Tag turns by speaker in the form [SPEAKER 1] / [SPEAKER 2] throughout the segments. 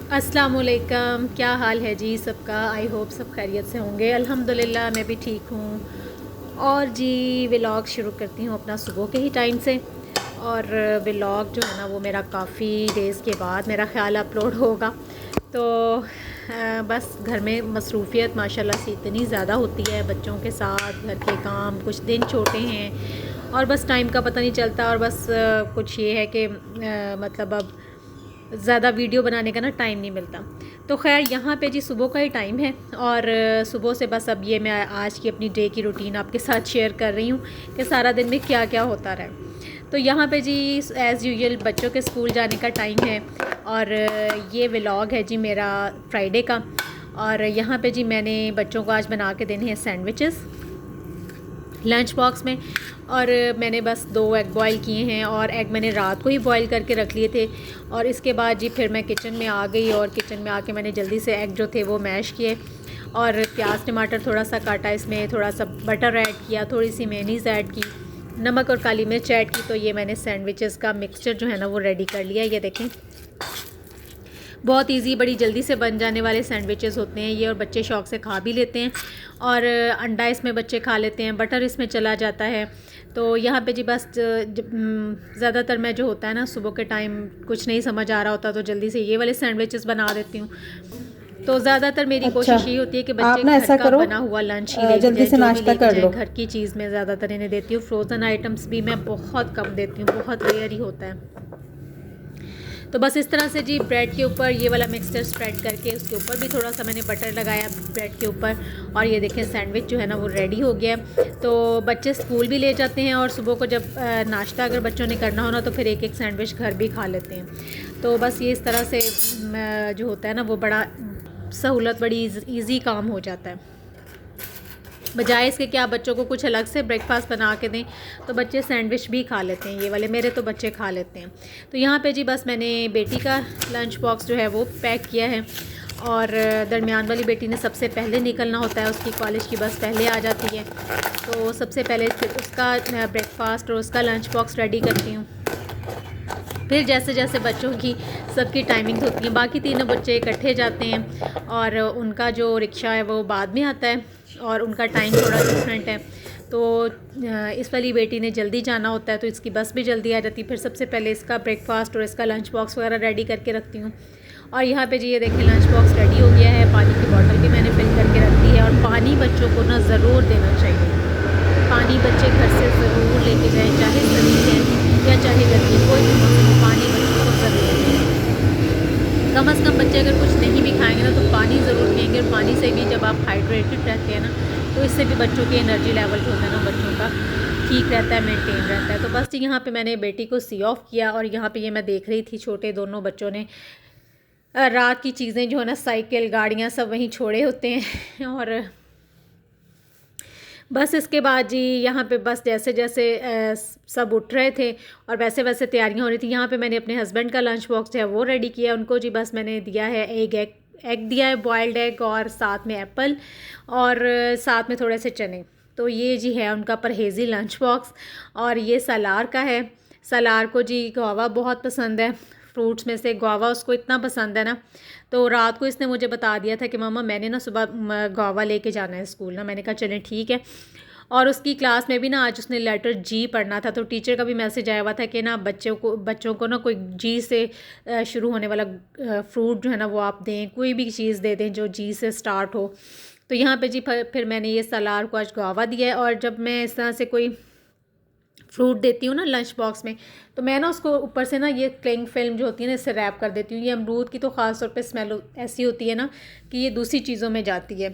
[SPEAKER 1] अस्सलामुअलैकुम, क्या हाल है जी सबका। आई होप सब खैरियत से होंगे। अल्हम्दुलिल्लाह मैं भी ठीक हूँ। और जी व्लॉग शुरू करती हूँ अपना सुबह के ही टाइम से। और व्लॉग जो है ना वो मेरा काफ़ी डेज़ के बाद मेरा ख़्याल अपलोड होगा। तो बस घर में मसरूफ़ियत माशाल्लाह से इतनी ज़्यादा होती है, बच्चों के साथ घर के काम, कुछ दिन छोटे हैं और बस टाइम का पता नहीं चलता। और बस कुछ ये है कि मतलब अब ज़्यादा वीडियो बनाने का ना टाइम नहीं मिलता। तो खैर यहाँ पे जी सुबह का ही टाइम है और सुबह से बस अब ये मैं आज की अपनी डे की रूटीन आपके साथ शेयर कर रही हूँ कि सारा दिन में क्या क्या होता रहा। तो यहाँ पे जी एज़ यूजुअल बच्चों के स्कूल जाने का टाइम है और ये व्लॉग है जी मेरा फ्राइडे का। और यहाँ पे जी मैंने बच्चों को आज बना के देने हैं सैंडविचेस लंच बॉक्स में। और मैंने बस 2 एग बॉयल किए हैं और एग मैंने रात को ही बॉयल करके रख लिए थे। और इसके बाद जी फिर मैं किचन में आ गई और किचन में आके मैंने जल्दी से एग जो थे वो मैश किए और प्याज टमाटर थोड़ा सा काटा, इसमें थोड़ा सा बटर ऐड किया, थोड़ी सी मेयोनीज़ ऐड की, नमक और काली मिर्च ऐड की। तो ये मैंने सैंडविचेस का मिक्सचर जो है ना वो रेडी कर लिया। ये देखें, बहुत इजी, बड़ी जल्दी से बन जाने वाले सैंडविचेस होते हैं ये और बच्चे शौक़ से खा भी लेते हैं। और अंडा इसमें बच्चे खा लेते हैं, बटर इसमें चला जाता है। तो यहाँ पे जी बस ज़्यादातर मैं जो होता है ना सुबह के टाइम कुछ नहीं समझ आ रहा होता तो जल्दी से ये वाले सैंडविचेस बना देती हूँ। तो ज़्यादातर मेरी
[SPEAKER 2] अच्छा,
[SPEAKER 1] कोशिश ये होती है कि बच्चे
[SPEAKER 2] आप ना
[SPEAKER 1] घर
[SPEAKER 2] ऐसा
[SPEAKER 1] का
[SPEAKER 2] करो,
[SPEAKER 1] बना हुआ लंच ही लेके
[SPEAKER 2] जल्दी
[SPEAKER 1] जाएँ,
[SPEAKER 2] से
[SPEAKER 1] जो भी
[SPEAKER 2] नाश्ता
[SPEAKER 1] लेके
[SPEAKER 2] कर
[SPEAKER 1] जाएँ
[SPEAKER 2] लो।
[SPEAKER 1] घर की चीज़ मैं ज़्यादातर इन्हें देती हूँ। फ्रोज़न आइटम्स भी मैं बहुत कम देती हूँ, बहुत रेयर ही होता है। तो बस इस तरह से जी ब्रेड के ऊपर ये वाला मिक्सचर स्प्रेड करके उसके ऊपर भी थोड़ा सा मैंने बटर लगाया ब्रेड के ऊपर। और ये देखें सैंडविच जो है ना वो रेडी हो गया है। तो बच्चे स्कूल भी ले जाते हैं और सुबह को जब नाश्ता अगर बच्चों ने करना हो ना तो फिर एक एक सैंडविच घर भी खा लेते हैं। तो बस ये इस तरह से जो होता है ना वो बड़ा सहूलत, बड़ी ईजी काम हो जाता है। बजाय इसके कि आप बच्चों को कुछ अलग से ब्रेकफास्ट बना के दें तो बच्चे सैंडविच भी खा लेते हैं। ये वाले मेरे तो बच्चे खा लेते हैं। तो यहाँ पे जी बस मैंने बेटी का लंच बॉक्स जो है वो पैक किया है और दरमियान वाली बेटी ने सबसे पहले निकलना होता है, उसकी कॉलेज की बस पहले आ जाती है। तो सबसे पहले फिर उसका ब्रेकफास्ट और उसका लंच बॉक्स रेडी करती हूँ। फिर जैसे जैसे बच्चों की सबकी टाइमिंग्स होती हैं, बाकी तीनों बच्चे इकट्ठे जाते हैं और उनका जो रिक्शा है वो बाद में आता है और उनका टाइम थोड़ा डिफरेंट है। तो इस वाली बेटी ने जल्दी जाना होता है तो इसकी बस भी जल्दी आ जाती है। फिर सबसे पहले इसका ब्रेकफास्ट और इसका लंच बॉक्स वगैरह रेडी करके रखती हूँ। और यहाँ पे जी ये देखें लंच बॉक्स रेडी हो गया है, पानी की बोतल भी मैंने फिल करके रख दी है। और पानी बच्चों को ना ज़रूर देना चाहिए, पानी बच्चे घर से ज़रूर लेके जाएँ, चाहे सर्दी है या चाहे गर्मी, कोई भी मौसम हो पानी बच्चों को ज़रूर दें। कम से कम बच्चे अगर कुछ नहीं भी खाएंगे ना तो पानी ज़रूर पिएंगे। और पानी से भी जब आप हाइड्रेटेड रहते हैं ना तो इससे भी बच्चों के एनर्जी लेवल जो होता है ना बच्चों का ठीक रहता है, मेंटेन रहता है। तो बस यहाँ पे मैंने बेटी को सी ऑफ किया और यहाँ पे ये मैं देख रही थी छोटे दोनों बच्चों ने रात की चीज़ें जो है ना साइकिल गाड़ियाँ सब वहीं छोड़े होते हैं। और बस इसके बाद जी यहाँ पे बस जैसे जैसे सब उठ रहे थे और वैसे वैसे तैयारियाँ हो रही थी। यहाँ पे मैंने अपने हस्बैंड का लंच बॉक्स जो है वो रेडी किया उनको जी। बस मैंने दिया है एग दिया है, बॉयल्ड एग, और साथ में एप्पल और साथ में थोड़े से चने। तो ये जी है उनका परहेज़ी लंच बॉक्स। और ये सलार का है। सलार को जी गुआवा बहुत पसंद है, फ्रूट्स में से गुआवा उसको इतना पसंद है ना। तो रात को इसने मुझे बता दिया था कि मामा मैंने ना सुबह गुआवा लेके जाना है स्कूल ना। मैंने कहा चलें ठीक है। और उसकी क्लास में भी ना आज उसने लेटर जी पढ़ना था तो टीचर का भी मैसेज आया हुआ था कि ना बच्चों को ना कोई जी से शुरू होने वाला फ्रूट जो है ना वो आप दें, कोई भी चीज़ दे दें जो जी से स्टार्ट हो। तो यहाँ पे जी फिर मैंने ये सलार को आज गुआवा दिया है। और जब मैं इस तरह से कोई फ्रूट देती हूँ ना लंच बॉक्स में तो मैं ना उसको ऊपर से ना ये क्लिंग फिल्म जो होती है ना इससे रैप कर देती हूँ। ये अमरूद की तो ख़ास तौर पे स्मेल ऐसी होती है ना कि ये दूसरी चीज़ों में जाती है।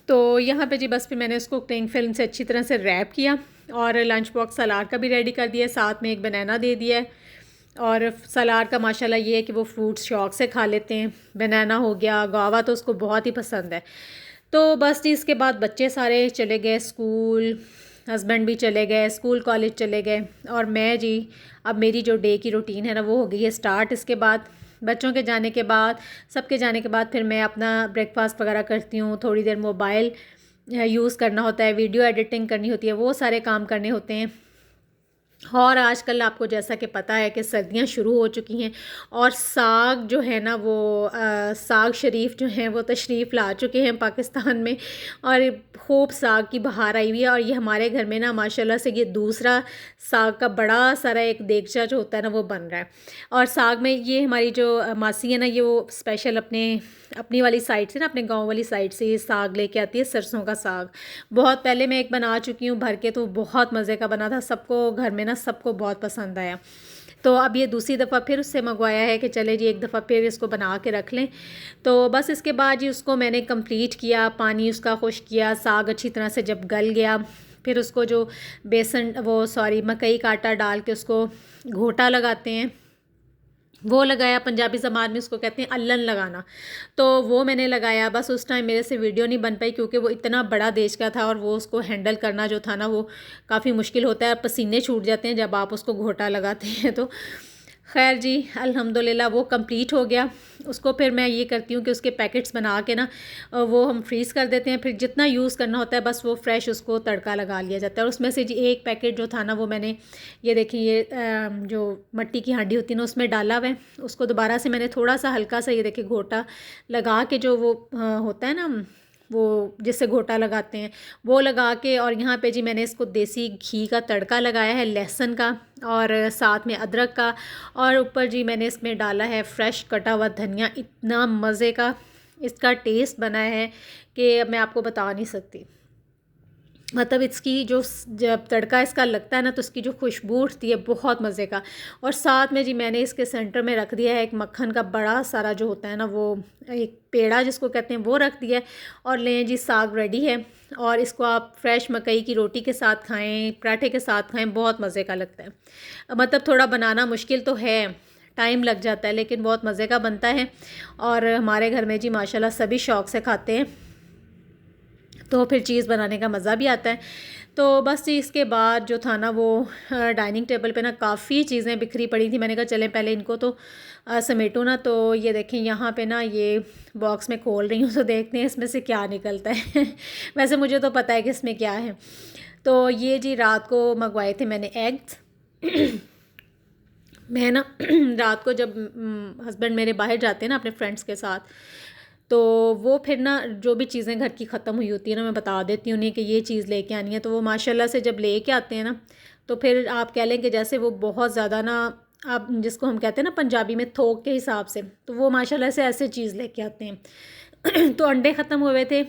[SPEAKER 1] तो यहाँ पे जी बस फिर मैंने उसको क्लिंग फिल्म से अच्छी तरह से रैप किया और लंच बॉक्स सलाद का भी रेडी कर दिया, साथ में एक बनाना दे दिया है। और सलाद का माशाल्लाह ये है कि वो फ्रूट्स शौक से खा लेते हैं। बनाना हो गया, गुआवा तो उसको बहुत ही पसंद है। तो बस जी इसके बाद बच्चे सारे चले गए स्कूल, हस्बैंड भी चले गए स्कूल, कॉलेज चले गए। और मैं जी अब मेरी जो डे की रूटीन है ना वो हो गई है स्टार्ट। इसके बाद बच्चों के जाने के बाद, सबके जाने के बाद फिर मैं अपना ब्रेकफास्ट वगैरह करती हूँ, थोड़ी देर मोबाइल यूज़ करना होता है, वीडियो एडिटिंग करनी होती है, वो सारे काम करने होते हैं। और आजकल आपको जैसा कि पता है कि सर्दियां शुरू हो चुकी हैं और साग जो है ना वो साग शरीफ जो हैं वो तशरीफ़ ला चुके हैं पाकिस्तान में। और खूब साग की बहार आई हुई है और ये हमारे घर में ना माशाल्लाह से ये दूसरा साग का बड़ा सारा एक देगचा जो होता है ना वो बन रहा है। और साग में ये हमारी जो मासी है ना ये वो स्पेशल अपनी वाली साइड से ना अपने गांव वाली साइड से ये साग लेके आती है, सरसों का साग। बहुत पहले मैं एक बना चुकी हूँ भर के, तो बहुत मज़े का बना था, सबको घर में ना सबको बहुत पसंद आया। तो अब ये दूसरी दफ़ा फिर उससे मंगवाया है कि चले जी एक दफ़ा फिर इसको बना के रख लें। तो बस इसके बाद जी उसको मैंने कंप्लीट किया, पानी उसका खुश किया, साग अच्छी तरह से जब गल गया फिर उसको जो मकई का आटा डाल के उसको घोटा लगाते हैं वो लगाया। पंजाबी ज़बान में उसको कहते हैं अल्लन लगाना। तो वो मैंने लगाया। बस उस टाइम मेरे से वीडियो नहीं बन पाई क्योंकि वो इतना बड़ा देश का था और वो उसको हैंडल करना जो था ना वो काफ़ी मुश्किल होता है, पसीने छूट जाते हैं जब आप उसको घोटा लगाते हैं। तो खैर जी अल्हम्दुलिल्लाह वो कंप्लीट हो गया। उसको फिर मैं ये करती हूँ कि उसके पैकेट्स बना के ना वो हम फ्रीज़ कर देते हैं, फिर जितना यूज़ करना होता है बस वो फ्रेश उसको तड़का लगा लिया जाता है। और उसमें से जी एक पैकेट जो था ना वो मैंने ये देखिए ये जो मट्टी की हांडी होती है ना उसमें डाला हुआ है। उसको दोबारा से मैंने थोड़ा सा हल्का सा ये देखिए घोटा लगा के जो वो होता है ना वो जिससे घोटा लगाते हैं वो लगा के, और यहाँ पे जी मैंने इसको देसी घी का तड़का लगाया है, लहसुन का और साथ में अदरक का, और ऊपर जी मैंने इसमें डाला है फ्रेश कटा हुआ धनिया। इतना मज़े का इसका टेस्ट बना है कि मैं आपको बता नहीं सकती। मतलब इसकी जो जब तड़का इसका लगता है ना तो इसकी जो खुशबू उठती है बहुत मज़े का। और साथ में जी मैंने इसके सेंटर में रख दिया है एक मक्खन का बड़ा सारा जो होता है ना वो एक पेड़ा जिसको कहते हैं वो रख दिया है। और लें जी साग रेडी है और इसको आप फ्रेश मकई की रोटी के साथ खाएं, पराठे के साथ खाएं, बहुत मज़े का लगता है। मतलब थोड़ा बनाना मुश्किल तो है, टाइम लग जाता है, लेकिन बहुत मज़े का बनता है और हमारे घर में जी माशाल्लाह सभी शौक़ से खाते हैं, तो फिर चीज़ बनाने का मज़ा भी आता है। तो बस जी इसके बाद जो था ना वो डाइनिंग टेबल पे ना काफ़ी चीज़ें बिखरी पड़ी थी। मैंने कहा चलें पहले इनको तो समेटूँ ना। तो ये देखें यहाँ पे ना ये बॉक्स में खोल रही हूँ तो देखते हैं इसमें से क्या निकलता है वैसे मुझे तो पता है कि इसमें क्या है। तो ये जी रात को मंगवाए थे मैंने एग्स मैं ना रात को जब हस्बैंड मेरे बाहर जाते हैं ना अपने फ्रेंड्स के साथ, तो वो फिर ना जो भी चीज़ें घर की ख़त्म हुई होती है ना मैं बता देती हूँ उन्हें कि ये चीज़ लेके आनी है। तो वो माशाल्लाह से जब लेके आते हैं ना तो फिर आप कह लें कि जैसे वो बहुत ज़्यादा ना, आप जिसको हम कहते हैं ना पंजाबी में थोक के हिसाब से, तो वो माशाल्लाह से ऐसे चीज़ लेके आते हैं तो अंडे ख़त्म हुए थे,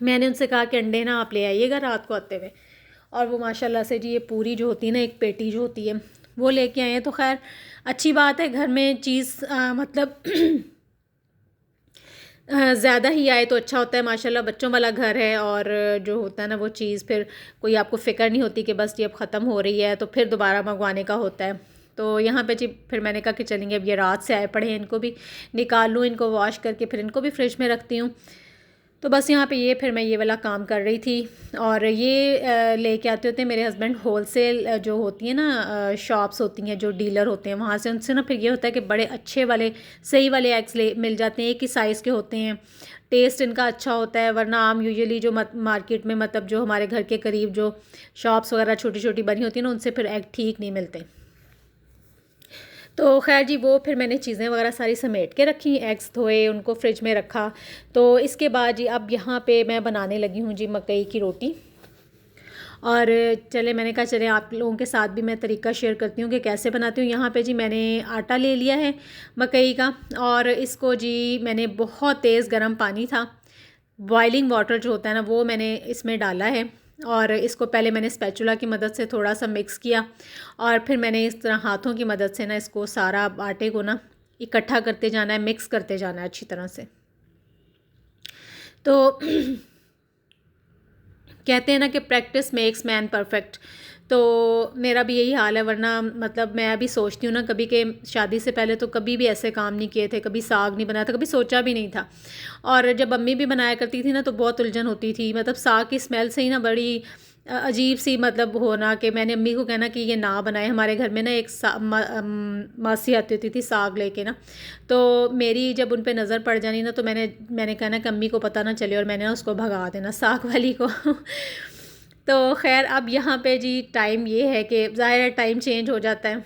[SPEAKER 1] मैंने उनसे कहा कि अंडे ना आप ले आइएगा रात को आते हुए, और वो माशाल्लाह से जी ये पूरी जो होती है ना एक पेटी जो होती है वो लेके आए हैं। तो खैर अच्छी बात है, घर में चीज़ मतलब ज़्यादा ही आए तो अच्छा होता है। माशाल्लाह बच्चों वाला घर है और जो होता है ना वो चीज़ फिर कोई आपको फ़िक्र नहीं होती कि बस ये अब ख़त्म हो रही है तो फिर दोबारा मंगवाने का होता है। तो यहाँ पे जी फिर मैंने कहा कि चलेंगे अब ये रात से आए पड़े हैं, इनको भी निकाल लूँ, इनको वॉश करके फिर इनको भी फ्रिज में रखती हूँ। तो बस यहाँ पे ये फिर मैं ये वाला काम कर रही थी। और ये लेके आते होते हैं मेरे हस्बैंड होलसेल जो होती है ना शॉप्स होती हैं जो डीलर होते हैं वहाँ से, उनसे ना फिर ये होता है कि बड़े अच्छे वाले सही वाले एग्स मिल जाते हैं, एक ही साइज़ के होते हैं, टेस्ट इनका अच्छा होता है। वरना आम यूजुअली जो मार्केट में मतलब जो हमारे घर के करीब जो शॉप्स वगैरह छोटी छोटी बनी होती हैं ना उनसे फिर एग ठीक नहीं मिलते। तो खैर जी वो फिर मैंने चीज़ें वगैरह सारी समेट के रखी, एग्स धोए, उनको फ्रिज में रखा। तो इसके बाद जी अब यहाँ पे मैं बनाने लगी हूँ जी मकई की रोटी। और चले मैंने कहा चले आप लोगों के साथ भी मैं तरीका शेयर करती हूँ कि कैसे बनाती हूँ। यहाँ पे जी मैंने आटा ले लिया है मकई का और इसको जी मैंने बहुत तेज़ गर्म पानी था, बॉइलिंग वाटर जो होता है ना वो मैंने इसमें डाला है और इसको पहले मैंने स्पैचुला की मदद से थोड़ा सा मिक्स किया और फिर मैंने इस तरह हाथों की मदद से ना इसको सारा आटे को ना इकट्ठा करते जाना है, मिक्स करते जाना है अच्छी तरह से। तो कहते हैं ना कि प्रैक्टिस मेक्स मैन परफेक्ट, तो मेरा भी यही हाल है। वरना मतलब मैं अभी सोचती हूँ ना कभी कि शादी से पहले तो कभी भी ऐसे काम नहीं किए थे, कभी साग नहीं बनाया था, कभी सोचा भी नहीं था। और जब अम्मी भी बनाया करती थी ना तो बहुत उलझन होती थी, मतलब साग की स्मेल से ही ना बड़ी अजीब सी मतलब होना कि मैंने अम्मी को कहना कि ये ना बनाए। हमारे घर में ना एक मासी आती होती थी साग लेके ना, तो मेरी जब उन पे नज़र पड़ जानी ना तो मैंने कहना कि अम्मी को पता ना चले और मैंने ना उसको भगा देना साग वाली को तो खैर अब यहाँ पे जी टाइम ये है कि ज़ाहिर टाइम चेंज हो जाता है।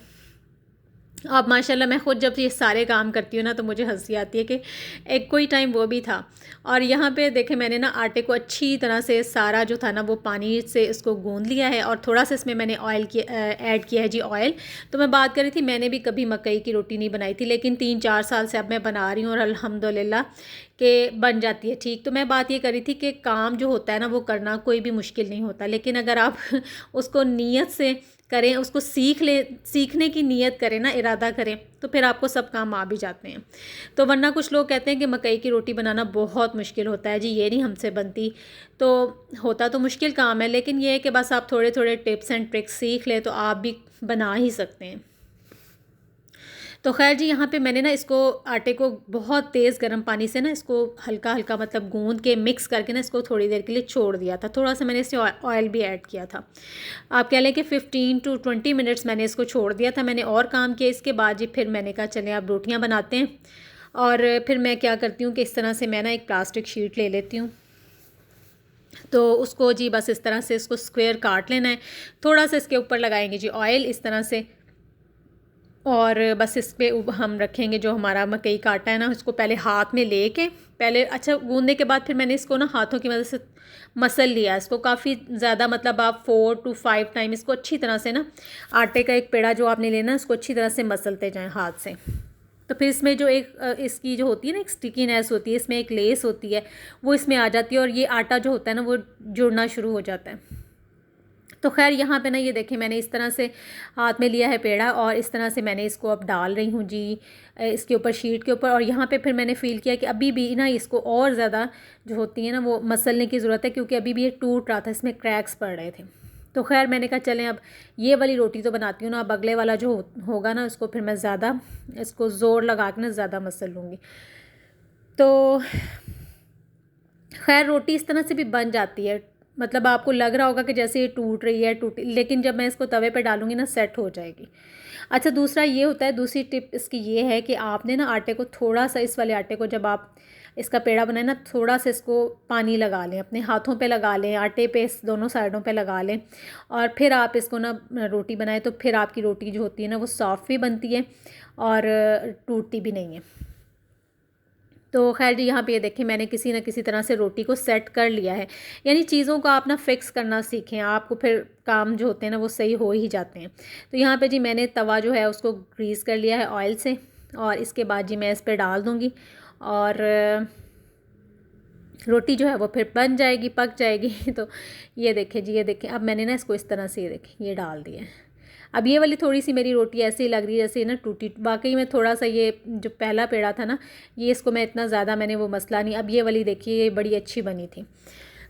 [SPEAKER 1] अब माशाल्लाह मैं ख़ुद जब ये सारे काम करती हूँ ना तो मुझे हंसी आती है कि एक कोई टाइम वो भी था। और यहाँ पे देखें मैंने ना आटे को अच्छी तरह से सारा जो था ना वो पानी से इसको गूंद लिया है और थोड़ा सा इसमें मैंने ऑयल की ऐड किया है जी ऑयल। तो मैं बात कर रही थी मैंने भी कभी मकई की रोटी नहीं बनाई थी, लेकिन 3-4 साल से अब मैं बना रही हूँ और अल्हम्दुलिल्लाह कि बन जाती है ठीक। तो मैं बात ये कर रही थी कि काम जो होता है ना वो करना कोई भी मुश्किल नहीं होता, लेकिन अगर आप उसको नीयत से करें, उसको सीखने की नीयत करें ना, इरादा करें, तो फिर आपको सब काम आ भी जाते हैं। तो वरना कुछ लोग कहते हैं कि मकई की रोटी बनाना बहुत मुश्किल होता है जी, ये नहीं हमसे बनती। तो होता तो मुश्किल काम है, लेकिन ये है कि बस आप थोड़े थोड़े टिप्स एंड ट्रिक्स सीख लें तो आप भी बना ही सकते हैं। तो खैर जी यहाँ पे मैंने ना इसको आटे को बहुत तेज़ गर्म पानी से ना इसको हल्का हल्का मतलब गूंद के मिक्स करके ना इसको थोड़ी देर के लिए छोड़ दिया था। थोड़ा सा मैंने इसमें ऑयल भी ऐड किया था। आप कह लें कि 15 to 20 मिनट्स मैंने इसको छोड़ दिया था। मैंने और काम किया इसके बाद जी, फिर मैंने कहा चलें आप रोटियाँ बनाते हैं। और फिर मैं क्या करती हूँ कि इस तरह से मैं ना एक प्लास्टिक शीट ले लेती हूँ। तो उसको जी बस इस तरह से इसको स्क्वायर काट लेना है। थोड़ा सा इसके ऊपर लगाएंगे जी ऑयल इस तरह से, और बस इस पर हम रखेंगे जो हमारा मकई का आटा है ना, इसको पहले हाथ में लेके पहले अच्छा गूंदने के बाद फिर मैंने इसको ना हाथों की मदद से मसल लिया इसको काफ़ी ज़्यादा, मतलब आप 4 to 5 टाइम इसको अच्छी तरह से ना आटे का एक पेड़ा जो आपने लेना उसको अच्छी तरह से मसलते जाएं हाथ से। तो फिर इसमें जो एक इसकी जो होती है ना एक स्टिकीनेस होती है, इसमें एक लेस होती है, वो इसमें आ जाती है और ये आटा जो होता है ना वो जुड़ना शुरू हो जाता है। तो खैर यहाँ पे ना ये देखें मैंने इस तरह से हाथ में लिया है पेड़ा और इस तरह से मैंने इसको अब डाल रही हूँ जी इसके ऊपर शीट के ऊपर। और यहाँ पे फिर मैंने फ़ील किया कि अभी भी ना इसको और ज़्यादा जो होती है ना वो मसलने की ज़रूरत है, क्योंकि अभी भी ये टूट रहा था, इसमें क्रैक्स पड़ रहे थे। तो खैर मैंने कहा चलें अब ये वाली रोटी तो बनाती हूँ ना, अब अगले वाला जो होगा ना उसको फिर मैं ज़्यादा इसको ज़ोर लगा के ना ज़्यादा मसल लूँगी। तो खैर रोटी इस तरह से भी बन जाती है, मतलब आपको लग रहा होगा कि जैसे ये टूट रही है लेकिन जब मैं इसको तवे पे डालूंगी ना सेट हो जाएगी। अच्छा दूसरा ये होता है, दूसरी टिप इसकी ये है कि आपने ना आटे को थोड़ा सा, इस वाले आटे को जब आप इसका पेड़ा बनाए ना थोड़ा सा इसको पानी लगा लें, अपने हाथों पे लगा लें, आटे पे दोनों साइडों पे लगा लें और फिर आप इसको ना रोटी बनाएं, तो फिर आपकी रोटी जो होती है ना वो सॉफ्ट भी बनती है और टूटती भी नहीं है। तो खैर जी यहाँ पे ये देखें मैंने किसी न किसी तरह से रोटी को सेट कर लिया है। यानी चीज़ों को आप ना फिक्स करना सीखें, आपको फिर काम जो होते हैं ना वो सही हो ही जाते हैं। तो यहाँ पे जी मैंने तवा जो है उसको ग्रीस कर लिया है ऑयल से और इसके बाद जी मैं इस पर डाल दूँगी और रोटी जो है वो फिर बन जाएगी, पक जाएगी। तो ये देखें जी, ये देखें अब मैंने ना इसको इस तरह से ये देखें ये डाल दिया है। अब ये वाली थोड़ी सी मेरी रोटी ऐसी लग रही है जैसे ना टूटी, वाकई में थोड़ा सा ये जो पहला पेड़ा था ना ये इसको मैं इतना ज़्यादा मैंने वो मसला नहीं। अब ये वाली देखिए ये बड़ी अच्छी बनी थी।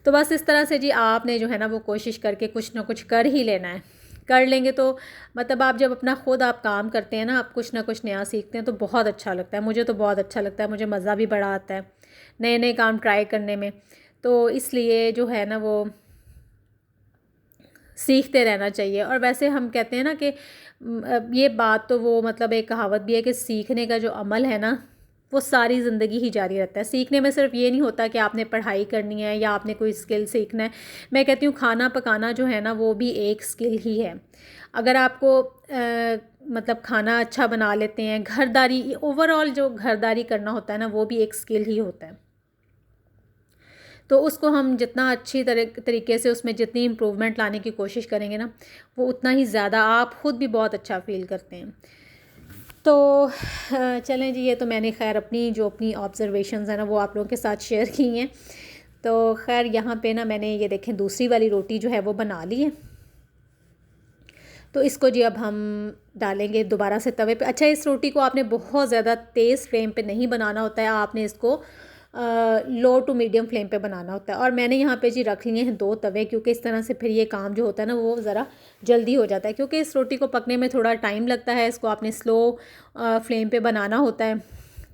[SPEAKER 1] तो बस इस तरह से जी आपने जो है ना वो कोशिश करके कुछ ना कुछ कर ही लेना है। कर लेंगे तो मतलब आप जब अपना खुद आप काम करते हैं ना, आप कुछ ना कुछ नया सीखते हैं तो बहुत अच्छा लगता है। मुझे तो बहुत अच्छा लगता है, मुझे मज़ा भी बड़ा आता है नए नए काम ट्राई करने में। तो इसलिए जो है ना वो सीखते रहना चाहिए। और वैसे हम कहते हैं ना कि ये बात तो वो मतलब एक कहावत भी है कि सीखने का जो अमल है ना वो सारी ज़िंदगी ही जारी रहता है। सीखने में सिर्फ ये नहीं होता कि आपने पढ़ाई करनी है या आपने कोई स्किल सीखना है। मैं कहती हूँ खाना पकाना जो है ना वो भी एक स्किल ही है। अगर आपको मतलब खाना अच्छा बना लेते हैं, घरदारी ओवरऑल जो घरदारी करना होता है ना वो भी एक स्किल ही होता है। तो उसको हम जितना अच्छी तरीके से उसमें जितनी इम्प्रूवमेंट लाने की कोशिश करेंगे ना वो उतना ही ज़्यादा आप ख़ुद भी बहुत अच्छा फ़ील करते हैं। तो चलें जी, ये तो मैंने खैर अपनी ऑब्ज़र्वेशंस हैं ना वो आप लोगों के साथ शेयर की हैं। तो खैर यहाँ पे ना मैंने ये देखें दूसरी वाली रोटी जो है वो बना ली है। तो इसको जी अब हम डालेंगे दोबारा से तवे पे। अच्छा इस रोटी को आपने बहुत ज़्यादा तेज़ फ्लेम पे नहीं बनाना होता है, आपने इसको लो टू मीडियम फ्लेम पे बनाना होता है। और मैंने यहाँ पे जी रख लिए हैं 2 तवे, क्योंकि इस तरह से फिर ये काम जो होता है ना वो ज़रा जल्दी हो जाता है, क्योंकि इस रोटी को पकने में थोड़ा टाइम लगता है, इसको आपने स्लो फ्लेम पे बनाना होता है।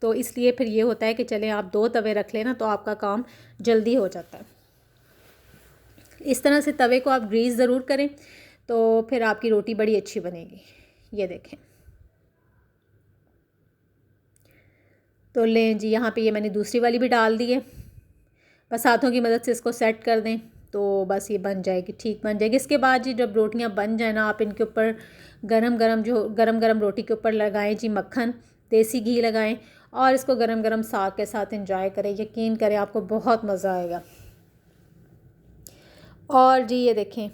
[SPEAKER 1] तो इसलिए फिर ये होता है कि चलें आप 2 तवे रख लें ना तो आपका काम जल्दी हो जाता है। इस तरह से तवे को आप ग्रीस ज़रूर करें तो फिर आपकी रोटी बड़ी अच्छी बनेगी। ये देखें तो लें जी यहाँ पे ये मैंने दूसरी वाली भी डाल दी है। बस हाथों की मदद से इसको सेट कर दें तो बस ये बन जाएगी, ठीक बन जाएगी। इसके बाद जी जब रोटियां बन जाए ना, आप इनके ऊपर गरम गरम रोटी के ऊपर लगाएं जी मक्खन, देसी घी लगाएं और इसको गरम गरम साग के साथ एंजॉय करें। यकीन करें आपको बहुत मज़ा आएगा। और जी ये देखें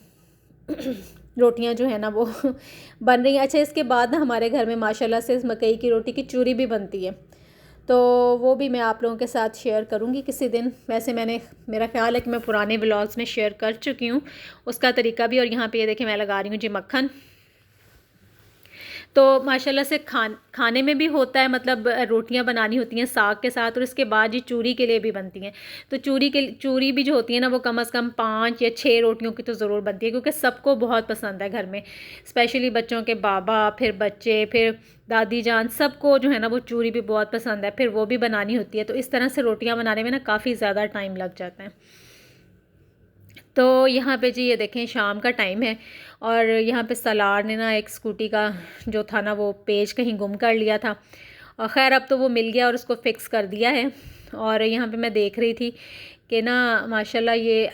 [SPEAKER 1] रोटियां जो है ना वो बन रही हैं। अच्छा, इसके बाद ना हमारे घर में माशाल्लाह से इस मकई की रोटी की चूरी भी बनती है, तो वो भी मैं आप लोगों के साथ शेयर करूंगी किसी दिन। वैसे मेरा ख्याल है कि मैं पुराने व्लॉग्स में शेयर कर चुकी हूँ उसका तरीका भी। और यहाँ पे ये देखें मैं लगा रही हूँ जी मक्खन। तो माशाल्लाह से खाने में भी होता है, मतलब रोटियां बनानी होती हैं साग के साथ, और इसके बाद जी चूरी के लिए भी बनती हैं। तो चूरी भी जो होती है ना वो कम से कम 5 या 6 रोटियों की तो ज़रूर बनती है, क्योंकि सबको बहुत पसंद है घर में, स्पेशली बच्चों के बाबा, फिर बच्चे, फिर दादी जान, सबको जो है ना वो चूरी भी बहुत पसंद है, फिर वो भी बनानी होती है। तो इस तरह से रोटियाँ बनाने में ना काफ़ी ज़्यादा टाइम लग जाता है। तो यहाँ पे जी ये देखें शाम का टाइम है और यहाँ पे सलार ने ना एक स्कूटी का जो था ना वो पेज कहीं गुम कर लिया था, और ख़ैर अब तो वो मिल गया और उसको फ़िक्स कर दिया है। और यहाँ पे मैं देख रही थी कि ना माशाल्लाह ये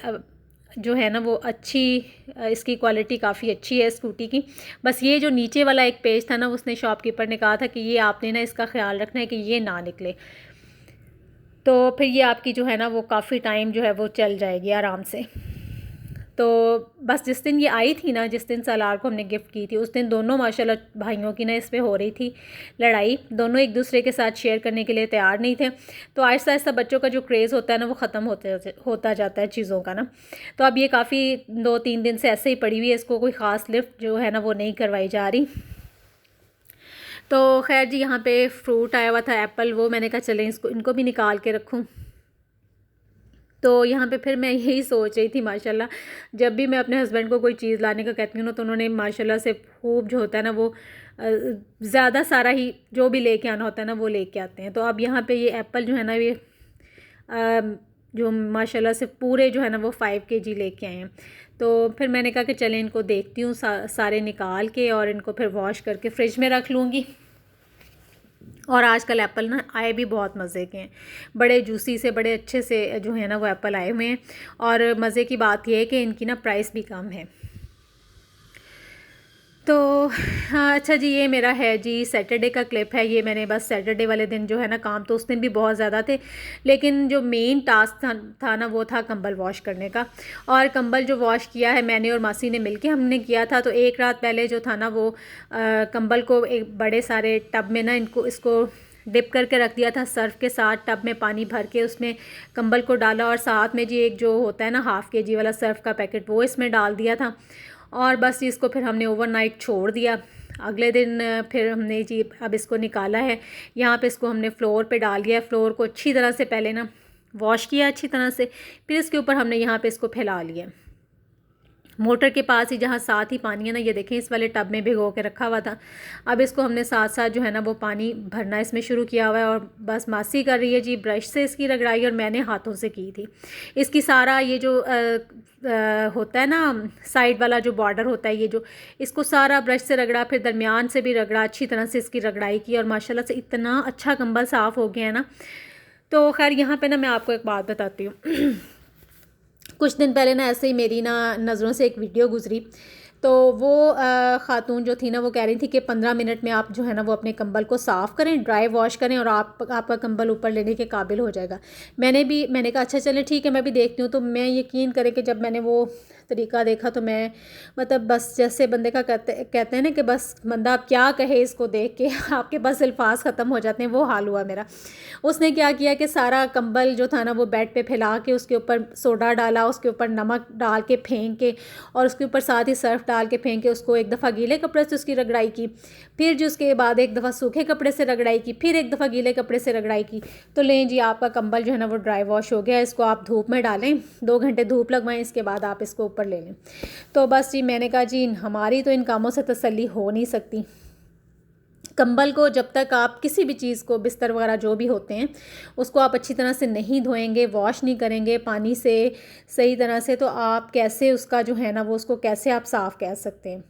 [SPEAKER 1] जो है ना वो अच्छी, इसकी क्वालिटी काफ़ी अच्छी है स्कूटी की। बस ये जो नीचे वाला एक पेज था ना, उसने शॉपकीपर ने कहा था कि ये आपने ना इसका ख्याल रखना है कि ये ना निकले, तो फिर ये आपकी जो है ना वो काफ़ी टाइम जो है वो चल जाएगी आराम से। तो बस जिस दिन ये आई थी ना, जिस दिन सलार को हमने गिफ्ट की थी, उस दिन दोनों माशाल्लाह भाइयों की ना इस पे हो रही थी लड़ाई। दोनों एक दूसरे के साथ शेयर करने के लिए तैयार नहीं थे। तो आहिस्ता आहिस्ता बच्चों का जो क्रेज़ होता है ना वो ख़त्म होता जाता है चीज़ों का ना। तो अब ये काफ़ी 2-3 दिन से ऐसे ही पड़ी हुई है, इसको कोई ख़ास लिफ्ट जो है ना वो नहीं करवाई जा रही। तो खैर जी यहाँ पे फ्रूट आया हुआ था, एप्पल, वो मैंने कहा चलें इनको भी निकाल के रखूँ। तो यहाँ पे फिर मैं यही सोच रही थी माशाल्लाह, जब भी मैं अपने हस्बैंड को कोई चीज़ लाने का कहती हूँ ना, तो उन्होंने माशाल्लाह से खूब जो होता है ना वो ज़्यादा सारा ही जो भी लेके आना होता है ना वो लेके आते हैं। तो अब यहाँ पे ये एप्पल जो है ना ये जो माशाल्लाह से पूरे जो है ना वो 5 kg लेके आए हैं। तो फिर मैंने कहा कि चलें इनको देखती हूँ सारे निकाल के, और इनको फिर वॉश करके फ्रिज में रख लूँगी। और आजकल एप्पल ना आए भी बहुत मज़े के हैं, बड़े जूसी से, बड़े अच्छे से जो है ना वो एप्पल आए हुए हैं। और मज़े की बात यह है कि इनकी ना प्राइस भी कम है। तो हाँ, अच्छा जी ये मेरा है जी सैटरडे का क्लिप है। ये मैंने बस सैटरडे वाले दिन जो है ना, काम तो उस दिन भी बहुत ज़्यादा थे, लेकिन जो मेन टास्क था ना वो था कंबल वॉश करने का। और कंबल जो वॉश किया है मैंने और मासी ने मिलके हमने किया था। तो एक रात पहले जो था ना वो कंबल को एक बड़े सारे टब में ना इसको डिप करके रख दिया था सर्फ के साथ। टब में पानी भर के उसमें कंबल को डाला, और साथ में जी एक जो होता है ना ½ kg वाला सर्फ का पैकेट, वो इसमें डाल दिया था। और बस इसको फिर हमने ओवरनाइट छोड़ दिया। अगले दिन फिर हमने जी अब इसको निकाला है। यहाँ पे इसको हमने फ्लोर पे डाल दिया। फ्लोर को अच्छी तरह से पहले ना वॉश किया अच्छी तरह से, फिर इसके ऊपर हमने यहाँ पे इसको फैला लिया। मोटर के पास ही जहाँ साथ ही पानी है ना, ये देखें इस वाले टब में भिगो के रखा हुआ था। अब इसको हमने साथ साथ जो है ना वो पानी भरना इसमें शुरू किया हुआ है। और बस मासी कर रही है जी ब्रश से इसकी रगड़ाई, और मैंने हाथों से की थी इसकी सारा ये जो होता है ना साइड वाला जो बॉर्डर होता है, ये जो इसको सारा ब्रश से रगड़ा, फिर दरमियान से भी रगड़ा, अच्छी तरह से इसकी रगड़ाई की। और माशाल्लाह से इतना अच्छा कंबल साफ़ हो गया है ना। तो खैर यहाँ पे ना मैं आपको एक बात बताती हूँ। कुछ दिन पहले ना ऐसे ही मेरी ना नज़रों से एक वीडियो गुजरी, तो वो ख़ातून जो थी ना वो कह रही थी कि 15 मिनट में आप जो है ना वो अपने कंबल को साफ़ करें, ड्राई वॉश करें, और आपका कंबल ऊपर लेने के काबिल हो जाएगा। मैंने कहा अच्छा चलें ठीक है, मैं भी देखती हूँ। तो मैं यकीन करें कि जब मैंने वो तरीका देखा तो मैं मतलब बस जैसे बंदे का कहते हैं ना कि बस बंदा आप क्या कहे इसको देख के आपके बस अल्फाज ख़त्म हो जाते हैं, वो हाल हुआ मेरा। उसने क्या किया कि सारा कंबल जो था ना वो बेड पे फैला के उसके ऊपर सोडा डाला, उसके ऊपर नमक डाल के फेंक के, और उसके ऊपर साथ ही सर्फ डाल के फेंक के उसको एक दफ़ा गीले कपड़े से उसकी रगड़ाई की, फिर जो उसके बाद एक दफ़ा सूखे कपड़े से रगड़ाई की, फिर एक दफ़ा गीले कपड़े से रगड़ाई की। तो लें जी आपका कंबल जो है ना वो ड्राई वॉश हो गया। इसको आप धूप में डालें, 2 घंटे धूप लगवाएं, इसके बाद आप इसको ऊपर ले लें। तो बस जी मैंने कहा जी हमारी तो इन कामों से तसल्ली हो नहीं सकती। कंबल को जब तक आप किसी भी चीज़ को, बिस्तर वगैरह जो भी होते हैं, उसको आप अच्छी तरह से नहीं धोएंगे, वॉश नहीं करेंगे पानी से सही तरह से, तो आप कैसे उसका जो है ना वो उसको कैसे आप साफ़ कह सकते हैं।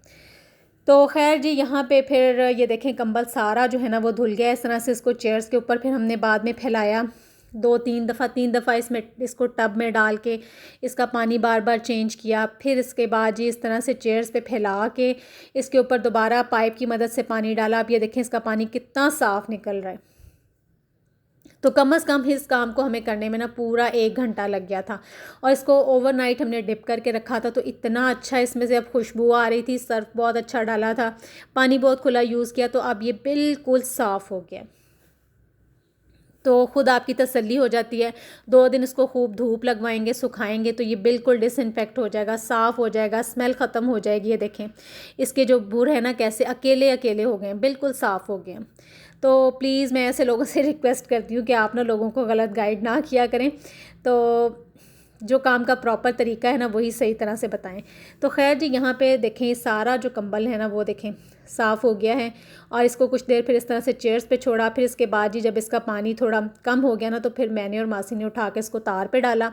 [SPEAKER 1] तो खैर जी यहाँ पे फिर ये देखें कंबल सारा जो है ना वो धुल गया। इस तरह से इसको चेयर्स के ऊपर फिर हमने बाद में फैलाया, तीन दफ़ा इसको टब में डाल के इसका पानी बार बार चेंज किया। फिर इसके बाद जी इस तरह से चेयर्स पे फैला के इसके ऊपर दोबारा पाइप की मदद से पानी डाला। अब ये देखें इसका पानी कितना साफ़ निकल रहा है। तो कम से कम इस काम को हमें करने में ना पूरा 1 घंटा लग गया था। और इसको ओवरनाइट हमने डिप करके रखा था, तो इतना अच्छा इसमें से अब खुशबू आ रही थी। सर्फ बहुत अच्छा डाला था, पानी बहुत खुला यूज़ किया, तो अब ये बिल्कुल साफ़ हो गया। तो ख़ुद आपकी तसल्ली हो जाती है। 2 दिन इसको खूब धूप लगवाएंगे, सुखाएंगे, तो ये बिल्कुल डिसइंफेक्ट हो जाएगा, साफ़ हो जाएगा, स्मेल ख़त्म हो जाएगी। ये देखें इसके जो बुर है ना कैसे अकेले अकेले हो गए, बिल्कुल साफ़ हो गए। तो प्लीज़ मैं ऐसे लोगों से रिक्वेस्ट करती हूँ कि आप ना लोगों को गलत गाइड ना किया करें। तो जो काम का प्रॉपर तरीका है ना वही सही तरह से बताएं। तो खैर जी यहाँ पे देखें सारा जो कंबल है ना वो देखें साफ़ हो गया है। और इसको कुछ देर फिर इस तरह से चेयर्स पे छोड़ा। फिर इसके बाद जी जब इसका पानी थोड़ा कम हो गया ना, तो फिर मैंने और मासी ने उठा के इसको तार पे डाला।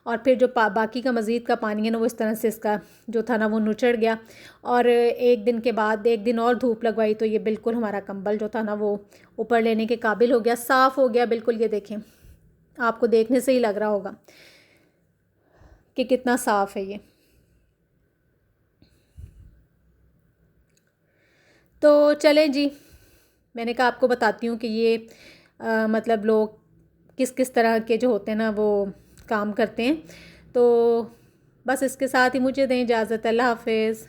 [SPEAKER 1] और फिर जो बाकी का मज़ीद का पानी है ना वो इस तरह से इसका जो था ना वो नुचड़ गया। और 1 दिन के बाद 1 दिन और धूप लगवाई, तो ये बिल्कुल हमारा कंबल जो था ना वो ऊपर लेने के काबिल हो गया, साफ़ हो गया बिल्कुल। ये देखें आपको देखने से ही लग रहा होगा कि कितना साफ़ है ये। तो चलें जी, मैंने कहा आपको बताती हूँ कि ये मतलब लोग किस किस तरह के जो होते हैं ना वो काम करते हैं। तो बस इसके साथ ही मुझे दें इजाज़त। अल्लाह हाफ़िज़।